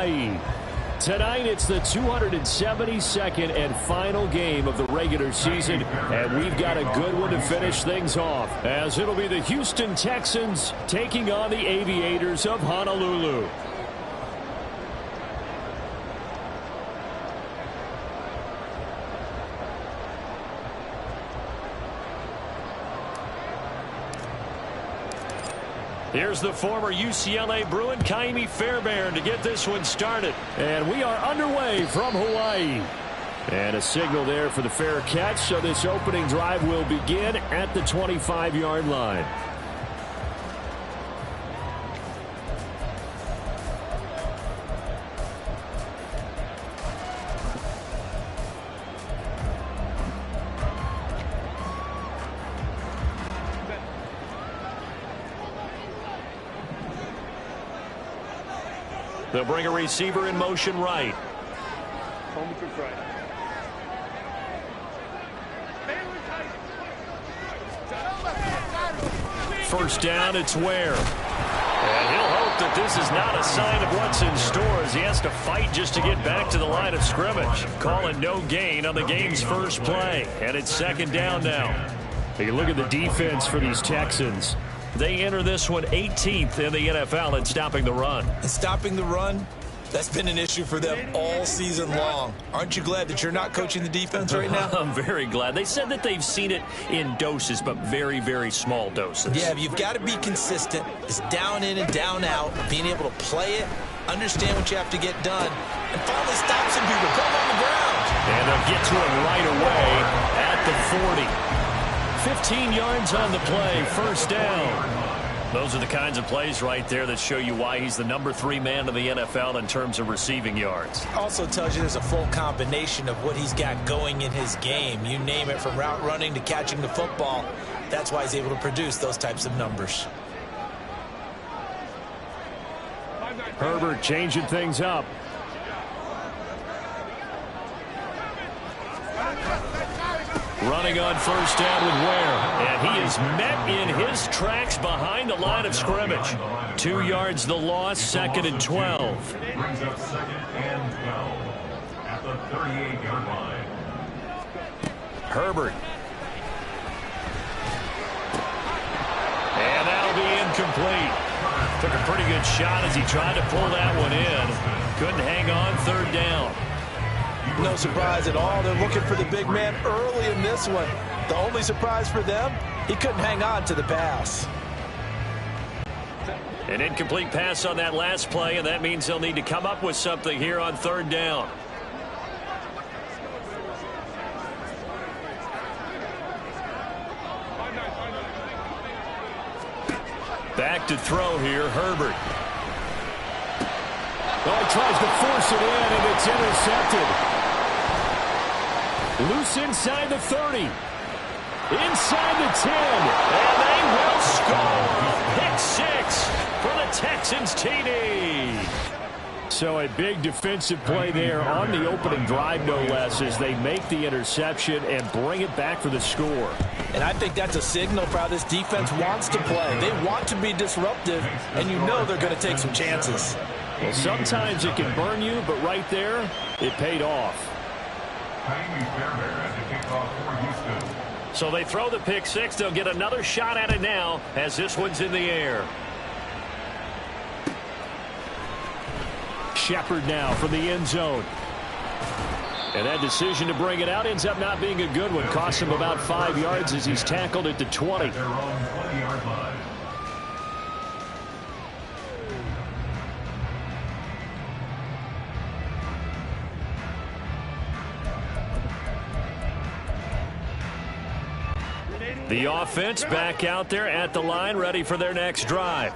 Hawaii. Tonight, it's the 272nd and final game of the regular season, and we've got a good one to finish things off, as it'll be the Houston Texans taking on the Aviators of Honolulu. Here's the former UCLA Bruin, Kaimi Fairbairn, to get this one started. And we are underway from Hawaii. And a signal there for the fair catch, so this opening drive will begin at the 25-yard line. They'll bring a receiver in motion right. First down, it's Ware. And he'll hope that this is not a sign of what's in store, as he has to fight just to get back to the line of scrimmage. Calling no gain on the game's first play. And it's second down now. You look at the defense for these Texans. They enter this one 18th in the NFL in stopping the run. And stopping the run, that's been an issue for them all season long. Aren't you glad that you're not coaching the defense right now? I'm very glad. They said that they've seen it in doses, but very, very small doses. Yeah, you've got to be consistent. It's down in and down out, being able to play it, understand what you have to get done, and finally stop some people, put them on the ground. And they'll get to him right away at the 40. 15 yards on the play, first down. Those are the kinds of plays right there that show you why he's the number 3 man in the NFL in terms of receiving yards. Also tells you there's a full combination of what he's got going in his game. You name it, from route running to catching the football. That's why he's able to produce those types of numbers. Herbert changing things up. Running on first down with Ware. And he is met in his tracks behind the line of scrimmage. 2 yards the loss, second and 12. Brings up second and 12 at the 38-yard line. Herbert. And that'll be incomplete. Took a pretty good shot as he tried to pull that one in. Couldn't hang on, third down. No surprise at all. They're looking for the big man early in this one. The only surprise for them, he couldn't hang on to the pass. An incomplete pass on that last play, and that means they'll need to come up with something here on third down. Back to throw here, Herbert. Oh, he tries to force it in, and it's intercepted. Loose inside the 30. Inside the 10. And they will score. Pick 6 for the Texans TD. So a big defensive play there on the opening drive, no less, as they make the interception and bring it back for the score. And I think that's a signal for how this defense wants to play. They want to be disruptive, and you know they're going to take some chances. Well, sometimes it can burn you, but right there, it paid off. So they throw the pick 6. They'll get another shot at it now as this one's in the air. Shepard now from the end zone. And that decision to bring it out ends up not being a good one. Costs him about 5 yards as he's tackled at the 20. The offense back out there at the line, ready for their next drive.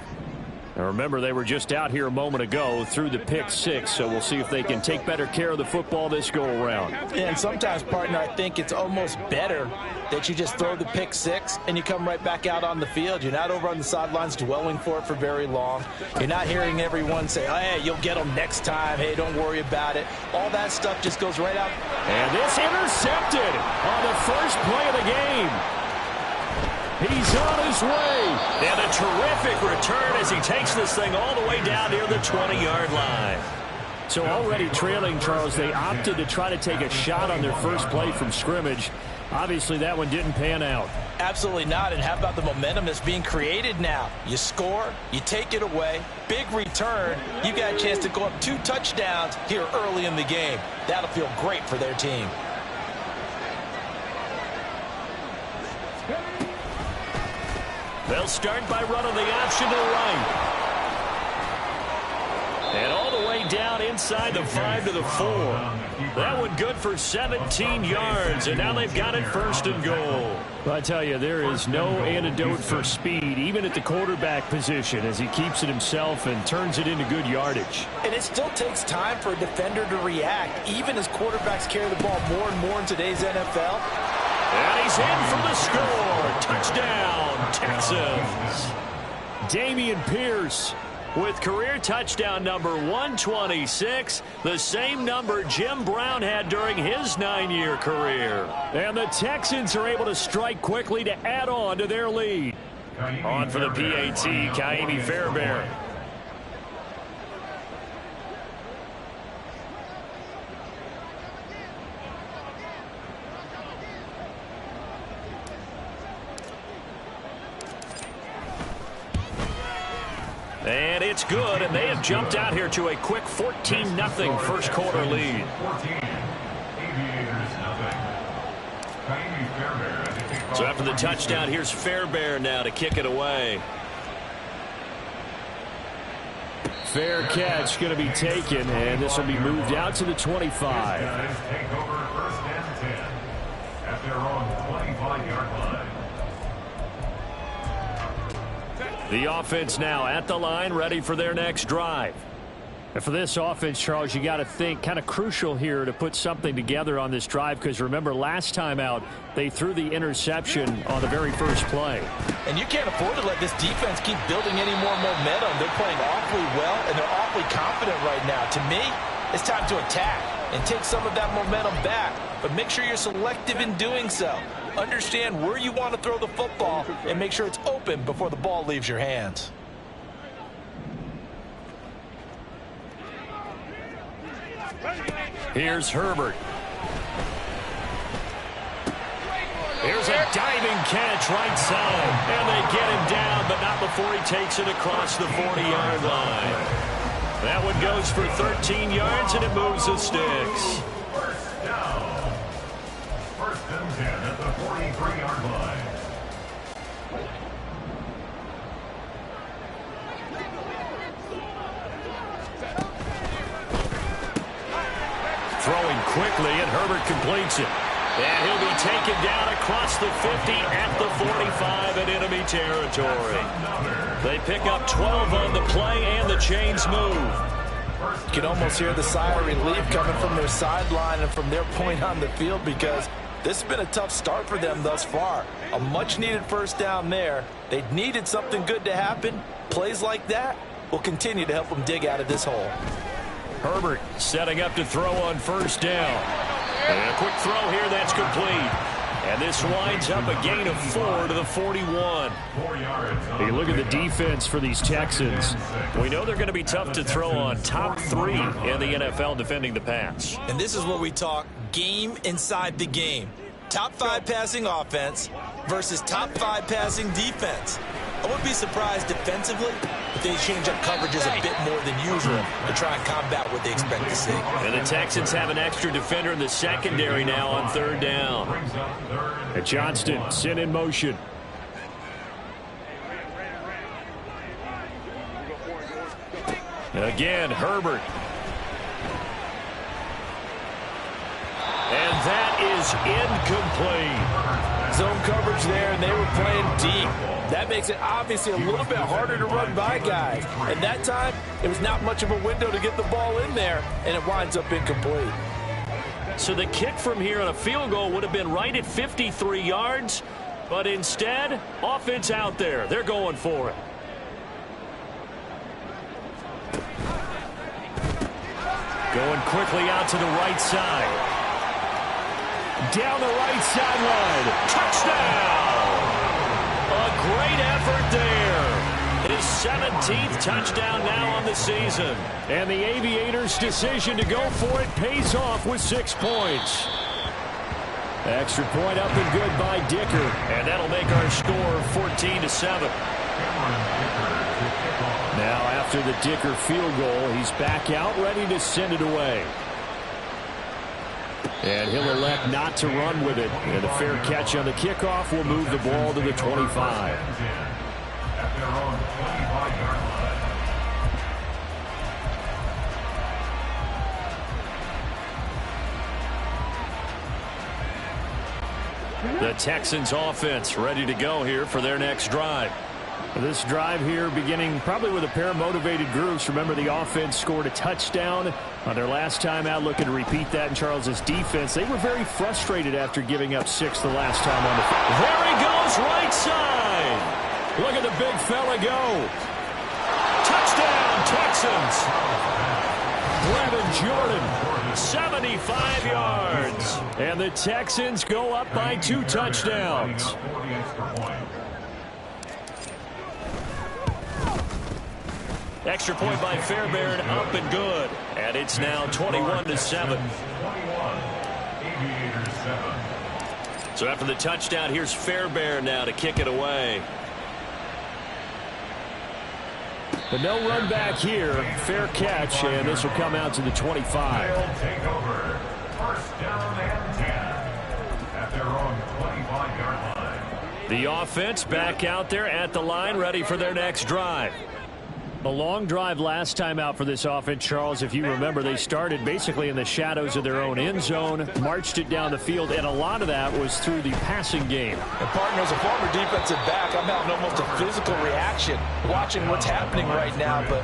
Now remember, they were just out here a moment ago through the pick 6, so we'll see if they can take better care of the football this go-around. And sometimes, partner, I think it's almost better that you just throw the pick 6 and you come right back out on the field. You're not over on the sidelines dwelling for it for very long. You're not hearing everyone say, oh, hey, you'll get them next time. Hey, don't worry about it. All that stuff just goes right out. And this intercepted on the first play of the game. He's on his way. And a terrific return as he takes this thing all the way down near the 20-yard line. So already trailing, Charles, they opted to try to take a shot on their first play from scrimmage. Obviously, that one didn't pan out. Absolutely not. And how about the momentum that's being created now? You score, you take it away, big return. You got a chance to go up 2 touchdowns here early in the game. That'll feel great for their team. They'll start by running the option to the right. And all the way down inside the 5 to the 4. That one good for 17 yards, and now they've got it 1st and goal. I tell you, there is no antidote for speed, even at the quarterback position, as he keeps it himself and turns it into good yardage. And it still takes time for a defender to react, even as quarterbacks carry the ball more and more in today's NFL. And he's in for the score. Touchdown, Texans. Dameon Pierce with career touchdown number 126, the same number Jim Brown had during his 9-year career. And the Texans are able to strike quickly to add on to their lead. On for the PAT, Kaimi Fairbairn. And it's good, and they have jumped out here to a quick 14-0 first quarter lead. So after the touchdown, here's Fairbairn now to kick it away. Fair catch going to be taken, and this will be moved out to the 25. Take over 1st and 10 at their own 25-yard line. The offense now at the line, ready for their next drive. And for this offense, Charles, you got to think kind of crucial here to put something together on this drive, because remember last time out they threw the interception on the very first play. And you can't afford to let this defense keep building any more momentum. They're playing awfully well, and they're awfully confident right now. To me, it's time to attack and take some of that momentum back, but make sure you're selective in doing so. Understand where you want to throw the football and make sure it's open before the ball leaves your hands. Here's Herbert. Here's a diving catch right side. And they get him down, but not before he takes it across the 40-yard line. That one goes for 13 yards, and it moves the sticks. First down. 1st and 10 at the 43-yard line. Throwing quickly, and Herbert completes it. And he'll be taken down across the 50 at the 45 in enemy territory. They pick up 12 on the play, and the chains move. You can almost hear the sigh of relief coming from their sideline and from their point on the field, because this has been a tough start for them thus far. A much-needed first down there. They needed something good to happen. Plays like that will continue to help them dig out of this hole. Herbert setting up to throw on first down. And a quick throw here, that's complete. And this winds up a gain of 4 to the 41. You look at the defense for these Texans. We know they're going to be tough to throw on. Top 3 in the NFL defending the pass. And this is where we talk game inside the game. Top 5 passing offense versus top 5 passing defense. I wouldn't be surprised defensively if they change up coverages a bit more than usual to try and combat what they expect to see. And the Texans have an extra defender in the secondary now on 3rd down. And Johnston sent in motion. Again, Herbert. And that is incomplete. Zone coverage there, and they were playing deep. That makes it obviously a little bit harder to run by guys. And that time, it was not much of a window to get the ball in there, and it winds up incomplete. So the kick from here on a field goal would have been right at 53 yards, but instead, offense out there. They're going for it. Going quickly out to the right side. Down the right sideline. Touchdown! A great effort there. And his 17th touchdown now on the season. And the Aviators' decision to go for it pays off with 6 points. Extra point up and good by Dicker. And that'll make our score 14-7. Now after the Dicker field goal, he's back out ready to send it away. And he'll elect not to run with it. And a fair catch on the kickoff will move the ball to the 25. At their own 25-yard line. The Texans offense ready to go here for their next drive. This drive here beginning probably with a pair of motivated groups. Remember, the offense scored a touchdown on their last time out, looking to repeat that in Charles's defense. They were very frustrated after giving up 6 the last time on the field. There he goes, right side. Look at the big fella go. Touchdown, Texans. Brevin Jordan, 75 yards. And the Texans go up by 2 touchdowns. Extra point by Fairbairn, up and good. And it's now 21-7. So after the touchdown, here's Fairbairn now to kick it away. But no run back here. Fair catch, and this will come out to the 25. They'll take over. First down and 10 at their own 25-yard line. The offense back out there at the line, ready for their next drive. A long drive last time out for this offense, Charles. If you remember, they started basically in the shadows of their own end zone, marched it down the field, and a lot of that was through the passing game. And partner, as a former defensive back, I'm having almost a physical reaction watching what's happening right now. But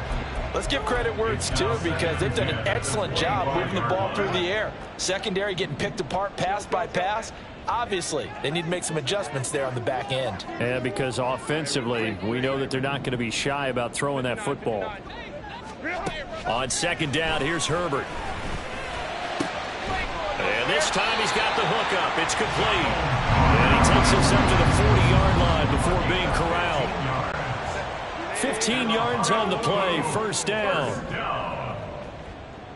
let's give credit where it's due, because they've done an excellent job moving the ball through the air. Secondary getting picked apart pass by pass. Obviously, they need to make some adjustments there on the back end. Yeah, because offensively, we know that they're not going to be shy about throwing that football. On second down, here's Herbert. And this time he's got the hook up. It's complete. And he takes us up to the 40-yard line before being corralled. 15 yards on the play, first down.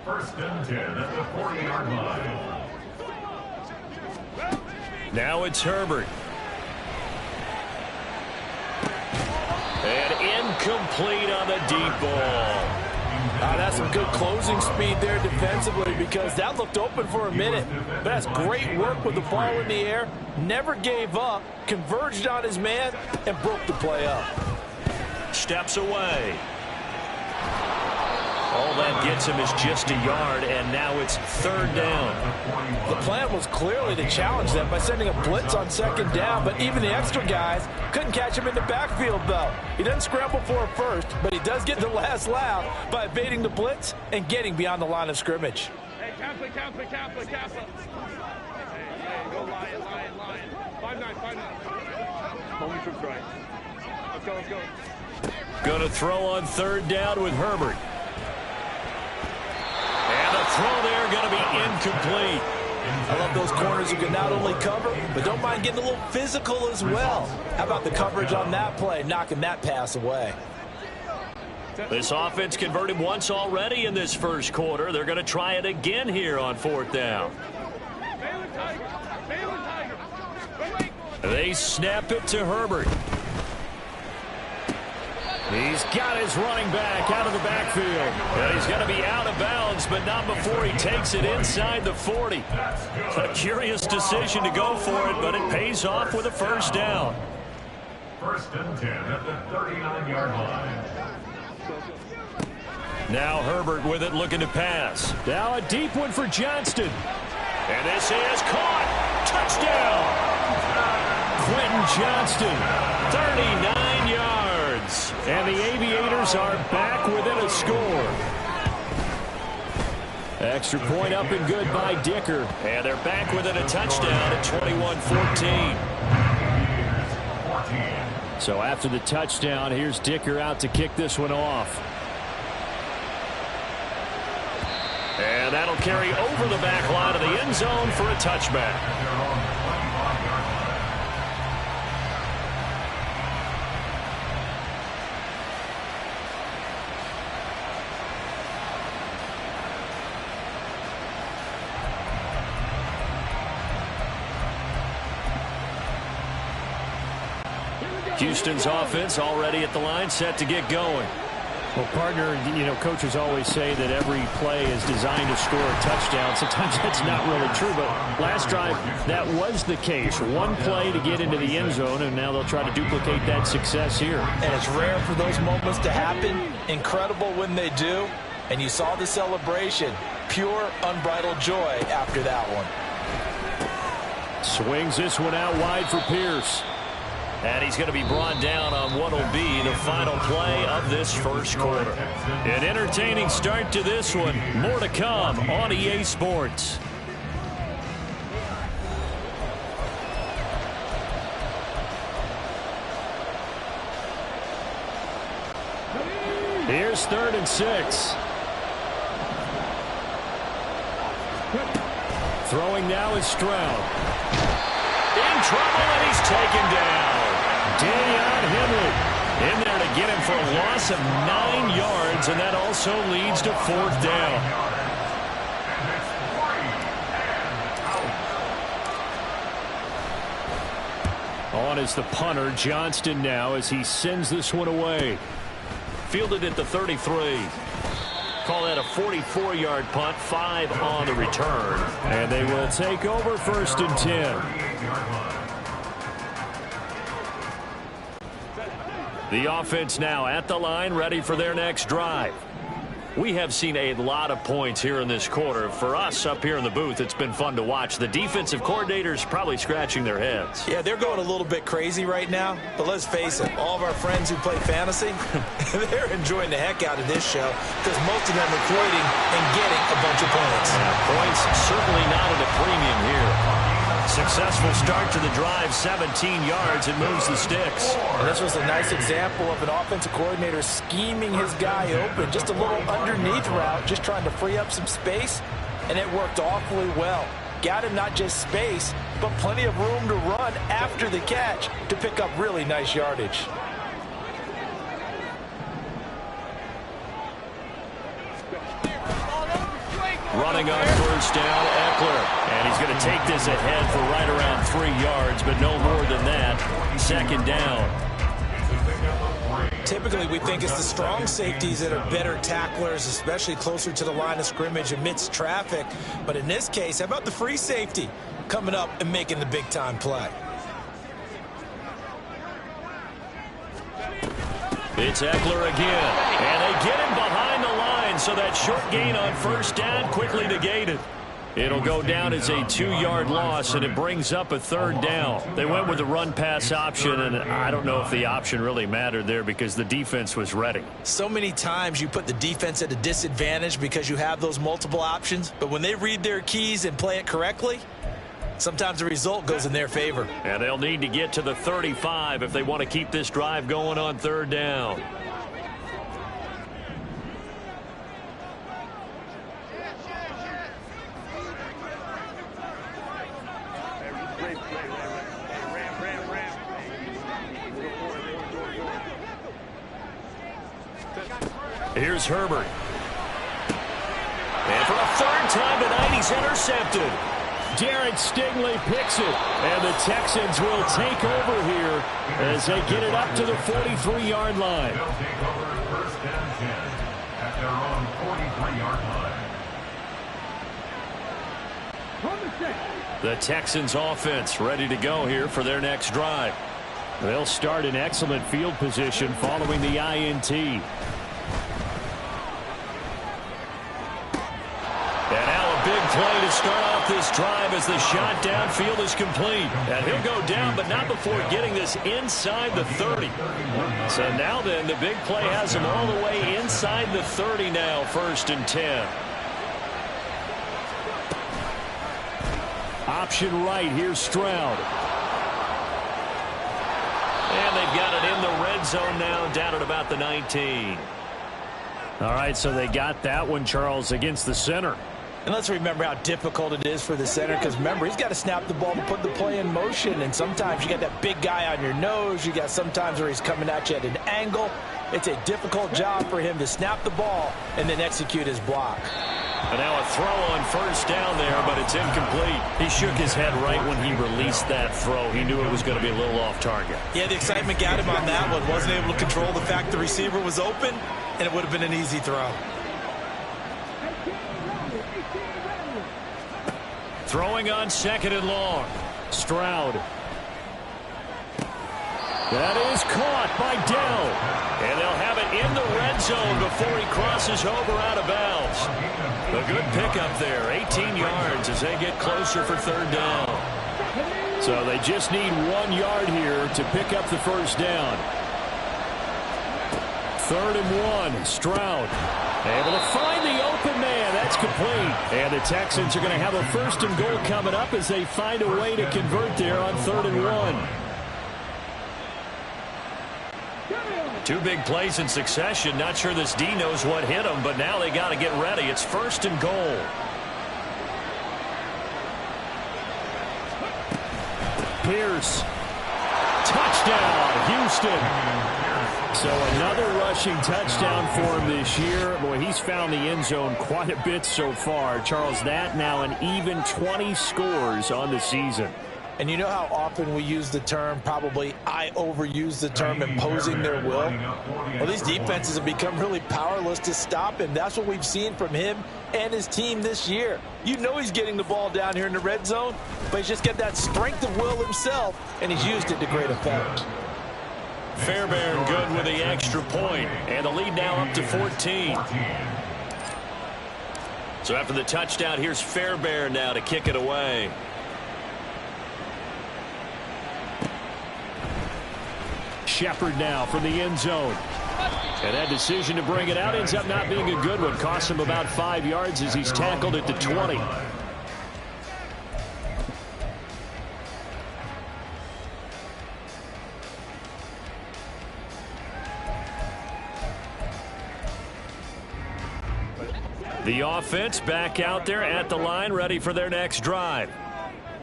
First and 10 at the 40-yard line. Now it's Herbert. And incomplete on the deep ball. That's some good closing speed there defensively, because that looked open for a minute. But that's great work with the ball in the air. Never gave up, converged on his man, and broke the play up. Steps away. All that gets him is just a yard, and now it's third down. The plan was clearly to challenge them by sending a blitz on second down, but even the extra guys couldn't catch him in the backfield, though. He doesn't scramble for it first, but he does get the last laugh by evading the blitz and getting beyond the line of scrimmage. Hey, Kaplan. Hey, go Lion. 5-9. Only from right. Let's go. Going to throw on third down with Herbert. And the throw there going to be incomplete. I love those corners who can not only cover, but don't mind getting a little physical as well. How about the coverage on that play, knocking that pass away? This offense converted once already in this first quarter. They're going to try it again here on fourth down. They snap it to Herbert. He's got his running back out of the backfield. And he's going to be out of bounds, but not before he takes it inside the 40. A curious decision to go for it, but it pays off with a first down. First and 10 at the 39-yard line. Now Herbert with it, looking to pass. Now a deep one for Johnston. And this is caught. Touchdown. Quentin Johnston, 39 yards. And the Aviators are back within a score. Extra point up and good by Dicker. And they're back within a touchdown at 21-14. So after the touchdown, here's Dicker out to kick this one off. And that'll carry over the back line of the end zone for a touchback. Houston's offense already at the line, set to get going. Well, partner, coaches always say that every play is designed to score a touchdown. Sometimes that's not really true, but last drive, that was the case. One play to get into the end zone, and now they'll try to duplicate that success here. And it's rare for those moments to happen. Incredible when they do. And you saw the celebration. Pure, unbridled joy after that one. Swings this one out wide for Pierce. And he's going to be brought down on what will be the final play of this first quarter. An entertaining start to this one. More to come on EA Sports. Here's 3rd and 6. Throwing now is Stroud. In trouble, and he's taken down. Deion Henley in there to get him for a loss of 9 yards, and that also leads to 4th down. On is the punter, Johnston, now as he sends this one away. Fielded at the 33. Call that a 44-yard punt, 5 on the return. And they will take over 1st and 10. The offense now at the line, ready for their next drive. We have seen a lot of points here in this quarter. For us up here in the booth, it's been fun to watch. The defensive coordinators probably scratching their heads. Yeah, they're going a little bit crazy right now. But let's face it, all of our friends who play fantasy, they're enjoying the heck out of this show because most of them are creating and getting a bunch of points. Points certainly not at a premium here. Successful start to the drive, 17 yards, and moves the sticks. And this was a nice example of an offensive coordinator scheming his guy open. Just a little underneath route, just trying to free up some space, and it worked awfully well. Got him not just space, but plenty of room to run after the catch to pick up really nice yardage. Running on 1st down, Eckler. And he's going to take this ahead for right around 3 yards, but no more than that. 2nd down. Typically, we think it's the strong safeties that are better tacklers, especially closer to the line of scrimmage amidst traffic. But in this case, how about the free safety coming up and making the big-time play? It's Eckler again. And they get him behind the line, so that short gain on 1st down quickly negated. It'll go down as a 2-yard loss, and it brings up a 3rd down. They went with the run-pass option, and I don't know if the option really mattered there because the defense was ready. So many times you put the defense at a disadvantage because you have those multiple options, but when they read their keys and play it correctly, sometimes the result goes in their favor. And they'll need to get to the 35 if they want to keep this drive going on 3rd down. Here's Herbert. And for a 3rd time tonight, he's intercepted. Jared Stingley picks it, and the Texans will take over here as they get it up to the 43-yard line. They'll take over 1st and 10 at their own 43-yard line. The Texans offense ready to go here for their next drive. They'll start in excellent field position following the INT. And now a big play to start off this drive as the shot downfield is complete. And he'll go down, but not before getting this inside the 30. So now then, the big play has him all the way inside the 30 now, 1st and 10. Option right, here's Stroud. And they've got it in the red zone now, down at about the 19. All right, so they got that one, Charles, against the center. And let's remember how difficult it is for the center because, remember, he's got to snap the ball to put the play in motion. And sometimes you got that big guy on your nose. You got sometimes where he's coming at you at an angle. It's a difficult job for him to snap the ball and then execute his block. And now a throw on first down there, but it's incomplete. He shook his head right when he released that throw. He knew it was going to be a little off target. Yeah, the excitement got him on that one. Wasn't able to control the fact the receiver was open, and it would have been an easy throw. Throwing on second and long. Stroud. That is caught by Dell. And they'll have it in the red zone before he crosses over out of bounds. A good pickup there. 18 yards as they get closer for third down. So they just need 1 yard here to pick up the first down. 3rd and 1. Stroud. Able to find the open man. That's complete. And the Texans are going to have a 1st and goal coming up as they find a way to convert there on 3rd and 1. 2 big plays in succession. Not sure this D knows what hit him, but now they got to get ready. It's 1st and goal. Pierce. Touchdown, Houston. So another rushing touchdown for him this year. Boy, he's found the end zone quite a bit so far. Charles, that now an even 20 scores on the season. And you know how often we use the term, probably I overuse the term, imposing their will? Well, these defenses have become really powerless to stop him. That's what we've seen from him and his team this year. You know he's getting the ball down here in the red zone, but he's just got that strength of will himself, and he's used it to great effect. Fairbairn good with the extra point, and the lead now up to 14. So after the touchdown, here's Fairbairn now to kick it away. Shepard now from the end zone. And that decision to bring it out ends up not being a good one. Costs him about 5 yards as he's tackled at the 20. The offense back out there at the line, ready for their next drive.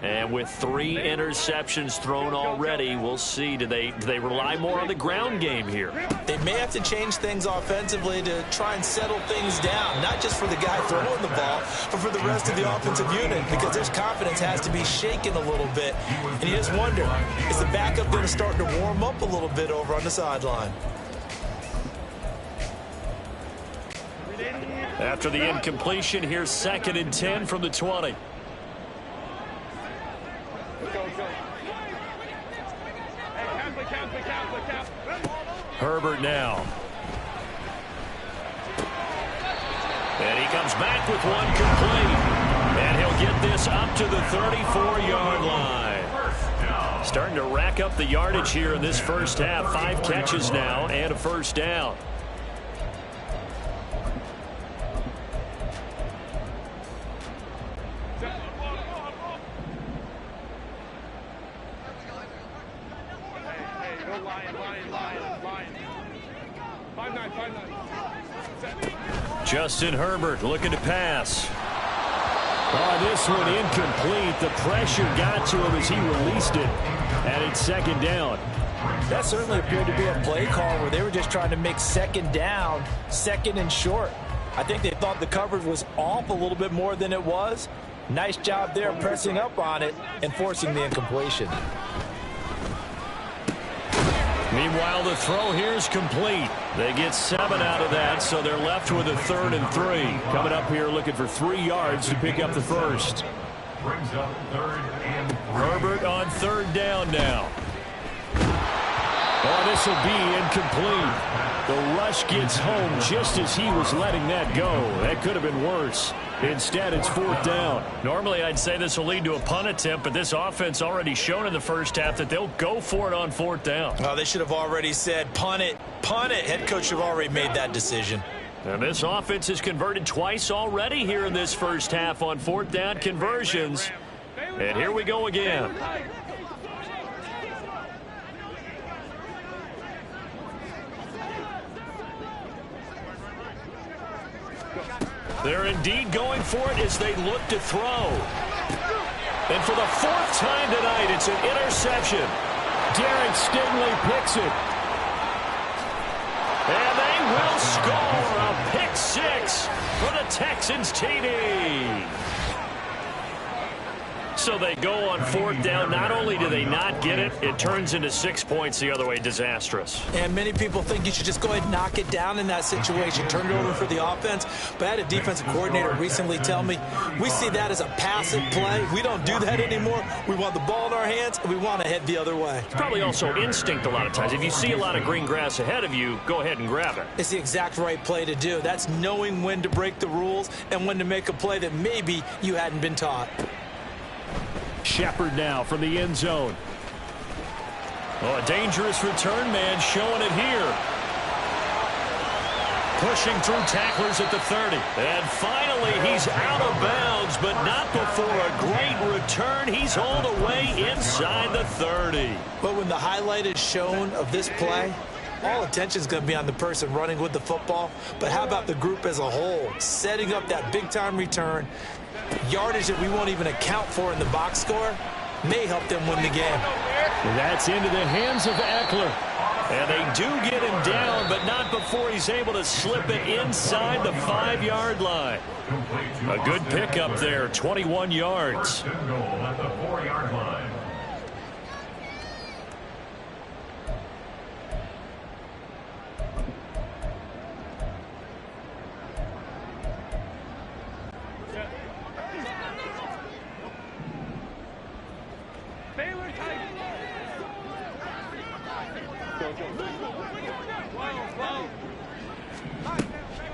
And with 3 interceptions thrown already, we'll see. Do they rely more on the ground game here? They may have to change things offensively to try and settle things down, not just for the guy throwing the ball, but for the rest of the offensive unit, because their confidence has to be shaken a little bit. And you just wonder, is the backup going to start to warm up a little bit over on the sideline? After the incompletion, here's 2nd and 10 from the 20. Herbert now. And he comes back with one complete. And he'll get this up to the 34-yard line. Starting to rack up the yardage here in this first half. 5 catches now and a first down. Justin Herbert looking to pass. Oh, this one incomplete. The pressure got to him as he released it. And it's 2nd down. That certainly appeared to be a play call where they were just trying to make 2nd down, 2nd and short. I think they thought the coverage was off a little bit more than it was. Nice job there pressing up on it and forcing the incompletion. Meanwhile, the throw here is complete. They get 7 out of that, so they're left with a 3rd and 3. Coming up here looking for 3 yards to pick up the first. Brings up 3rd and 3. Herbert on 3rd down now. Oh, this will be incomplete. The rush gets home just as he was letting that go. That could have been worse. Instead, it's 4th down. Normally, I'd say this will lead to a punt attempt, but this offense already shown in the first half that they'll go for it on 4th down. Oh, they should have already said, punt it, punt it. Head coach should have already made that decision. And this offense has converted twice already here in this first half on 4th down conversions. And here we go again. They're indeed going for it as they look to throw. And for the 4th time tonight, it's an interception. Derek Stingley picks it. And they will score a pick six for the Texans TD. So they go on fourth down. Not only do they not get it, it turns into 6 points the other way. Disastrous. And many people think you should just go ahead and knock it down in that situation. Turn it over for the offense. But I had a defensive coordinator recently tell me, we see that as a passive play. We don't do that anymore. We want the ball in our hands, and we want to head the other way. It's probably also instinct a lot of times. If you see a lot of green grass ahead of you, go ahead and grab it. It's the exact right play to do. That's knowing when to break the rules and when to make a play that maybe you hadn't been taught. Shepard now from the end zone. Oh, a dangerous return man showing it here. Pushing through tacklers at the 30. And finally, he's out of bounds, but not before a great return. He's hauled away inside the 30. But when the highlight is shown of this play, all attention is going to be on the person running with the football. But how about the group as a whole? Setting up that big-time return, yardage that we won't even account for in the box score, may help them win the game. That's into the hands of Eckler. And they do get him down, but not before he's able to slip it inside the 5-yard line. A good pickup there, 21 yards. First and goal at the 4-yard line.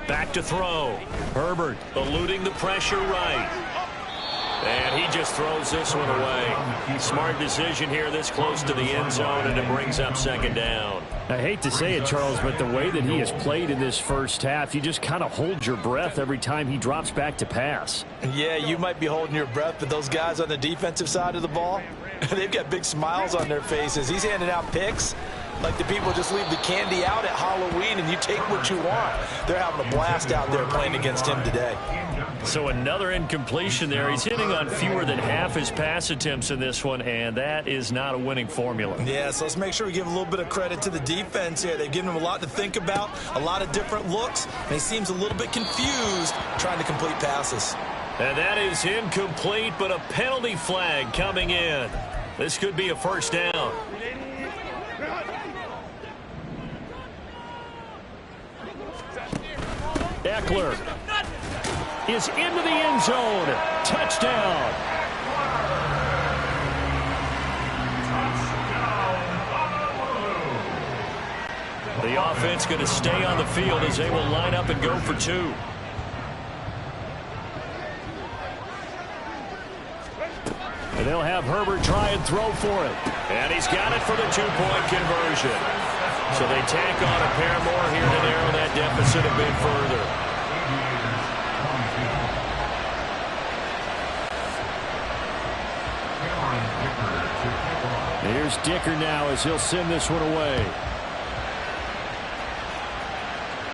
Back to throw. Herbert eluding the pressure right. And he just throws this one away. Smart decision here this close to the end zone, and it brings up second down. I hate to say it, Charles, but the way that he has played in this first half, you just kind of hold your breath every time he drops back to pass. Yeah, you might be holding your breath, but those guys on the defensive side of the ball, they've got big smiles on their faces. He's handing out picks like the people just leave the candy out at Halloween and you take what you want. They're having a blast out there playing against him today. So another incompletion there. He's hitting on fewer than half his pass attempts in this one, and that is not a winning formula. Yeah, so let's make sure we give a little bit of credit to the defense here. They've given him a lot to think about, a lot of different looks, and he seems a little bit confused trying to complete passes. And that is incomplete, but a penalty flag coming in. This could be a first down. Eckler is into the end zone. Touchdown. The offense going to stay on the field as they will line up and go for two. And they'll have Herbert try and throw for it. And he's got it for the two-point conversion. So they tack on a pair more here to narrow that deficit a bit further. Here's Dicker now as he'll send this one away.